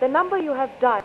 the number you have dialed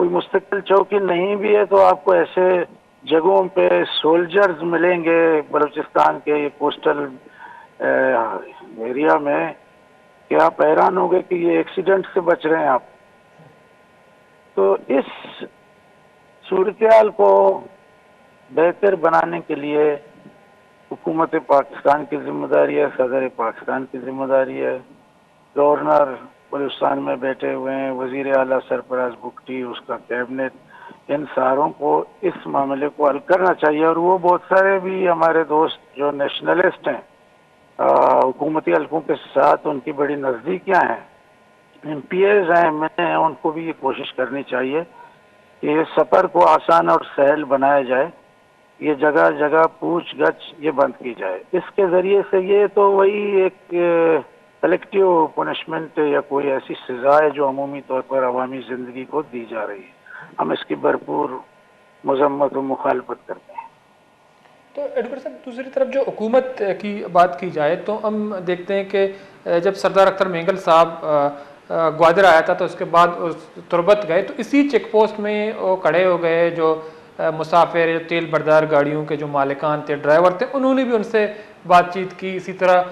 کوئی مستقل چوکی نہیں بھی ہے تو آپ کو ایسے جگہوں پہ سولجرز ملیں گے بلوچستان کے کوسٹل ایریا میں کہ آپ حیران ہو گئے کہ یہ ایکسیڈنٹ سے بچ رہے ہیں آپ. تو اس صورتحال کو بہتر بنانے کے لیے حکومت پاکستان کی ذمہ داری ہے, صدر پاکستان کی ذمہ داری ہے, گورنر بلوچستان میں بیٹھے ہوئے ہیں, وزیر اعلیٰ سرفراز بگٹی, اس کا کیبنٹ, ان ساروں کو اس معاملے کو حل کرنا چاہیے. اور وہ بہت سارے بھی ہمارے دوست جو نیشنلسٹ ہیں, حکومتی حلقوں کے ساتھ ان کی بڑی نزدیکیاں ہیں, ایم پی ایز ہیں, میں ان کو بھی یہ کوشش کرنی چاہیے کہ اس سفر کو آسان اور سہل بنایا جائے, یہ جگہ جگہ پوچھ گچھ یہ بند کی جائے. اس کے ذریعے سے یہ تو وہی ایک کلیکٹیو پنشمنٹ یا کوئی ایسی سزا ہے جو عمومی طور پر عوامی زندگی کو دی جا رہی ہے. ہم اس کی بھرپور مذمت و مخالفت کرتے ہیں. تو ایڈوکیٹ صاحب دوسری طرف جو حکومت کی بات کی جائے تو ہم دیکھتے ہیں کہ جب سردار اختر مینگل صاحب گوادر آیا تھا تو اس کے بعد تربت گئے تو اسی چیک پوسٹ میں وہ کھڑے ہو گئے. جو مسافر جو تیل بردار گاڑیوں کے جو مالکان تھے, ڈرائیور تھے, انہوں نے بھی ان سے بات چیت کی. اسی طرح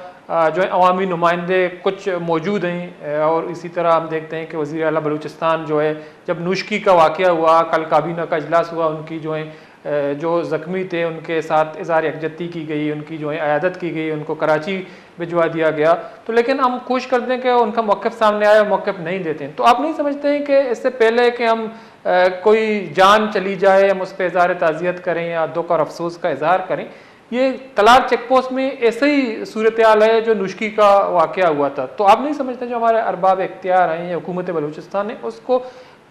جو ہے عوامی نمائندے کچھ موجود ہیں, اور اسی طرح ہم دیکھتے ہیں کہ وزیر اعلیٰ بلوچستان جو ہے جب نوشکی کا واقعہ ہوا, کل کابینہ کا اجلاس ہوا, ان کی جو ہے جو زخمی تھے ان کے ساتھ اظہار یکجہتی کی گئی, ان کی جو ہے عیادت کی گئی, ان کو کراچی بھجوا دیا گیا. تو لیکن ہم کوشش کرتے ہیں کہ ان کا موقف سامنے آئے, موقف نہیں دیتے ہیں. تو آپ نہیں سمجھتے ہیں کہ اس سے پہلے کہ ہم کوئی جان چلی جائے ہم اس پہ اظہار تعزیت کریں یا دکھ اور افسوس کا اظہار کریں, یہ تلار چیک پوسٹ میں ایسے ہی صورتحال ہے جو نوشکی کا واقعہ ہوا تھا. تو آپ نہیں سمجھتے جو ہمارے ارباب اختیار ہیں یا حکومت بلوچستان ہے اس کو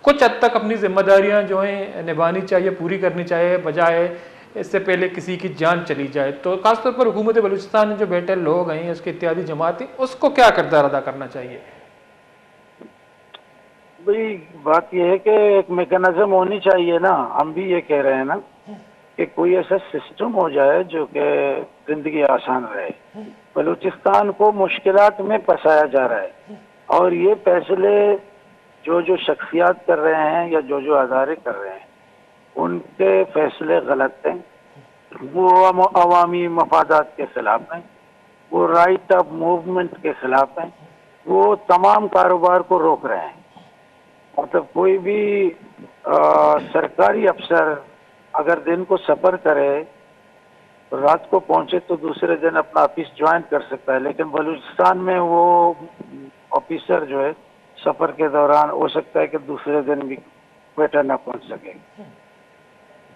کچھ حد تک اپنی ذمہ داریاں جو ہیں نبھانی چاہیے, پوری کرنی چاہیے, بجائے اس سے پہلے کسی کی جان چلی جائے؟ تو خاص طور پر حکومت بلوچستان جو بیٹھے لوگ ہیں, اس کے اتحادی جماعتیں, اس کو کیا کردار ادا کرنا چاہیے؟ بھئی بات یہ ہے کہ ایک میکانزم ہونی چاہیے نا. ہم بھی یہ کہہ رہے ہیں نا کہ کوئی ایسا سسٹم ہو جائے جو کہ زندگی آسان رہے. بلوچستان کو مشکلات میں پھنسایا جا رہا ہے, اور یہ فیصلے جو شخصیات کر رہے ہیں یا جو ادارے کر رہے ہیں ان کے فیصلے غلط ہیں. وہ عوامی مفادات کے خلاف ہیں, وہ رائٹ آف موومنٹ کے خلاف ہیں, وہ تمام کاروبار کو روک رہے ہیں. مطلب کوئی بھی سرکاری افسر اگر دن کو سفر کرے رات کو پہنچے تو دوسرے دن اپنا آفس جوائن کر سکتا ہے, لیکن بلوچستان میں وہ آفیسر جو ہے سفر کے دوران ہو سکتا ہے کہ دوسرے دن بھی کوئٹہ نہ پہنچ سکے.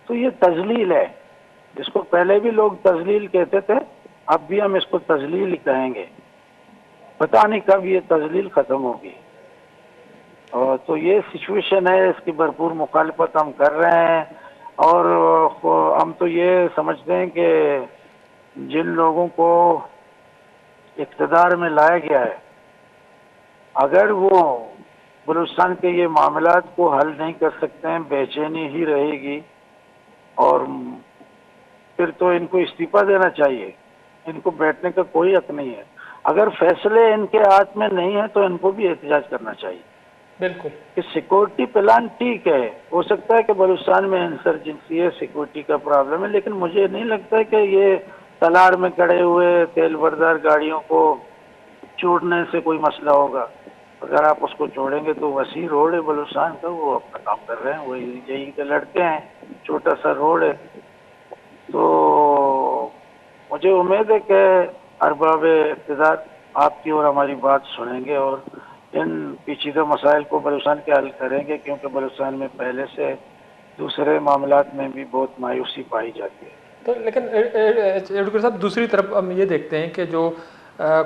تو یہ تذلیل ہے, اس کو پہلے بھی لوگ تذلیل کہتے تھے, اب بھی ہم اس کو تذلیل ہی کہیں گے. پتہ نہیں کب یہ تذلیل ختم ہوگی. اور تو یہ سچویشن ہے, اس کی بھرپور مخالفت ہم کر رہے ہیں. اور ہم تو یہ سمجھتے ہیں کہ جن لوگوں کو اقتدار میں لایا گیا ہے اگر وہ بلوچستان کے یہ معاملات کو حل نہیں کر سکتے ہیں, بے چینی ہی رہے گی, اور پھر تو ان کو استعفیٰ دینا چاہیے. ان کو بیٹھنے کا کوئی حق نہیں ہے. اگر فیصلے ان کے ہاتھ میں نہیں ہیں تو ان کو بھی احتجاج کرنا چاہیے. بالکل, کہ سیکورٹی پلان ٹھیک ہے, ہو سکتا ہے کہ بلوچستان میں انسرجنسی ہے, سیکورٹی کا پرابلم ہے, لیکن مجھے نہیں لگتا کہ یہ تلار میں کھڑے ہوئے تیل بردار گاڑیوں کو چھوڑنے سے کوئی مسئلہ ہوگا. اگر آپ اس کو چھوڑیں گے تو وسیع روڈ ہے بلوچستان کا, وہ اپنا کام کر رہے ہیں, وہ یہیں کے لڑکے ہیں, چھوٹا سا روڈ ہے. تو مجھے امید ہے کہ ارباب اقتدار آپ کی اور ہماری بات سنیں گے اور ان پیچیدہ مسائل کو بلوچستان کے حل کریں گے, کیونکہ بلوچستان میں پہلے سے دوسرے معاملات میں بھی بہت مایوسی پائی جاتی ہے. تو لیکن ایڈوکیٹ صاحب دوسری طرف ہم یہ دیکھتے ہیں کہ جو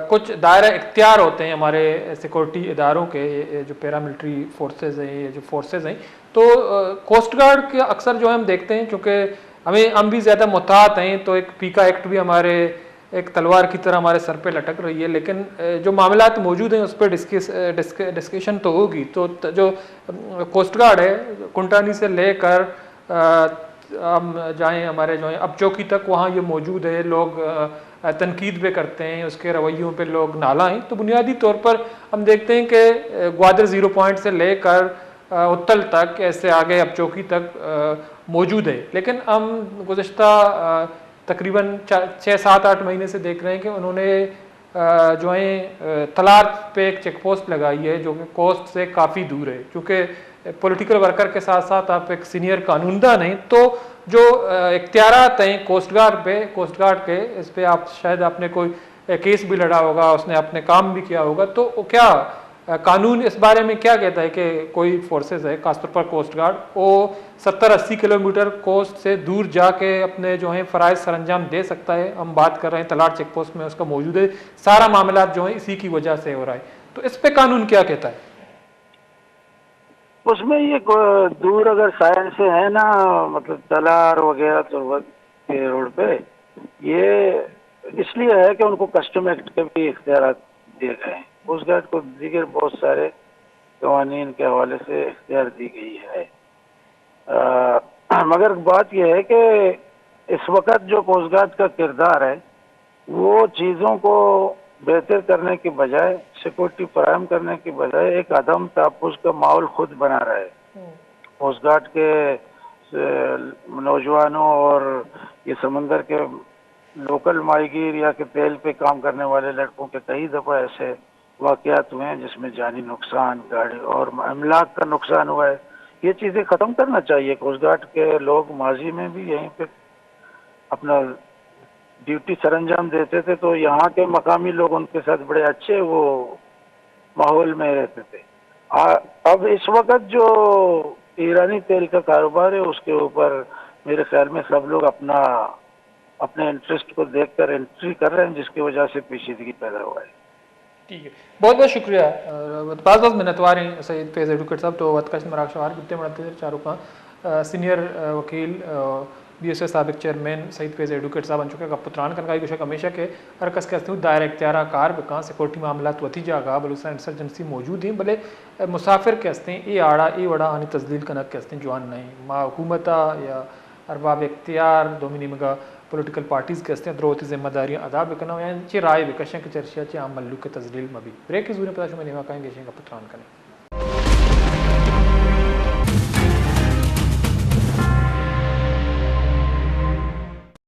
کچھ دائرہ اختیار ہوتے ہیں ہمارے سیکورٹی اداروں کے, جو پیراملٹری فورسز ہیں, جو فورسز ہیں, تو کوسٹ گارڈ کے اکثر جو ہم دیکھتے ہیں چونکہ ہم بھی زیادہ محتاط ہیں تو ایک پیکا ایکٹ بھی ہمارے ایک تلوار کی طرح ہمارے سر پہ لٹک رہی ہے, لیکن جو معاملات موجود ہیں اس پہ ڈسکشن تو ہوگی. تو جو کوسٹ گارڈ ہے کنٹانی سے لے کر ہم جائیں ہمارے جو ہیں اب چوکی تک, وہاں یہ موجود ہے, لوگ تنقید پہ کرتے ہیں, اس کے رویوں پہ لوگ نالاں ہیں. تو بنیادی طور پر ہم دیکھتے ہیں کہ گوادر 0 پوائنٹ سے لے کر اتل تک ایسے آگے اب چوکی تک موجود ہے، لیکن ہم گزشتہ تقریباً 6-7-8 مہینے سے دیکھ رہے ہیں کہ انہوں نے جو ہے تلار پہ ایک چیک پوسٹ لگائی ہے جو کہ کوسٹ سے کافی دور ہے، کیونکہ پولیٹیکل ورکر کے ساتھ ساتھ آپ ایک سینئر قانوندان ہیں، تو جو اختیارات ہیں کوسٹ گارڈ کے اس پہ شاید آپ نے کوئی کیس بھی لڑا ہوگا، اس نے اپنے کام بھی کیا ہوگا، تو کیا قانون اس بارے میں کیا کہتا ہے کہ کوئی فورسز ہے خاص طور پر کوسٹ گارڈ وہ 70-80 کلومیٹر کوسٹ سے دور جا کے اپنے جو ہیں فرائض سر انجام دے سکتا ہے؟ ہم بات کر رہے ہیں تلاٹ چیک پوسٹ میں اس کا موجود ہے، سارا معاملات جو ہیں اسی کی وجہ سے ہو رہا ہے، تو اس پہ قانون کیا کہتا ہے؟ اس میں یہ دور اگر سائن سے ہے نا، مطلب تلار وغیرہ کے روڈ پہ، یہ اس لیے ہے کہ ان کو کسٹم ایکٹ کے بھی اختیارات دیے گئے ہیں، کوسٹ گارڈ کو دیگر بہت سارے قوانین کے حوالے سے اختیار دی گئی ہے، مگر بات یہ ہے کہ اس وقت جو کوسٹ گارڈ کا کردار ہے وہ چیزوں کو بہتر کرنے کی بجائے، سیکورٹی فراہم کرنے کی بجائے ایک عدم تحفظ کا ماحول خود بنا رہا ہے۔ کوسٹ گارڈ کے نوجوانوں اور یہ سمندر کے لوکل ماہی گیر یا کہ تیل پہ کام کرنے والے لڑکوں کے کئی دفعہ ایسے واقعات ہوئے ہیں جس میں جانی نقصان، گاڑی اور املاک کا نقصان ہوا ہے۔ یہ چیزیں ختم کرنا چاہیے۔ کوسٹ گارڈ کے لوگ ماضی میں بھی یہیں پہ اپنا ڈیوٹی سر انجام دیتے تھے، تو یہاں کے مقامی لوگ ان کے ساتھ بڑے اچھے وہ ماحول میں رہتے تھے۔ اب اس وقت جو ایرانی تیل کا کاروبار ہے اس کے اوپر میرے خیال میں سب لوگ اپنے انٹرسٹ کو دیکھ کر انٹری کر رہے ہیں، جس کی وجہ سے پیچیدگی پیدا ہوا ہے۔ ٹھیک ہے، بہت بہت شکریہ۔ بعض منتوار ہیں سید فیض ایڈوکیٹ صاحب تو وطکش مراغ شوار گپتے مرتے چاروں کا سینئر وکیل بی ایس ایس سابق چیئرمین سید فیض ایڈوکیٹ صاحب انچوکے کا پتران کنگائی گوشک ہمیشہ کے ہر کس کے ہوں دائرہ اختیارہ کار بکاں سیکورٹی معاملات وتی جاگا بلوچستان انسرجنسی موجود ہیں، بلے مسافر کے ہستے ای آڑا ای وڑا آنی تزلیل کنک کے ہستے جوان نہیں ما حکومتہ یا ارباب اختیار دومینی مگا پولیٹیکل پارٹیز کے ہستے دروتی ذمہ داریاں ادا بکنا یا چی رائے بکشیں کے چرچیا چی عام ملو کے تزلیل مبی بریک کی زوریں پتہ شما نیوا کہیں گے کا پتران کریں۔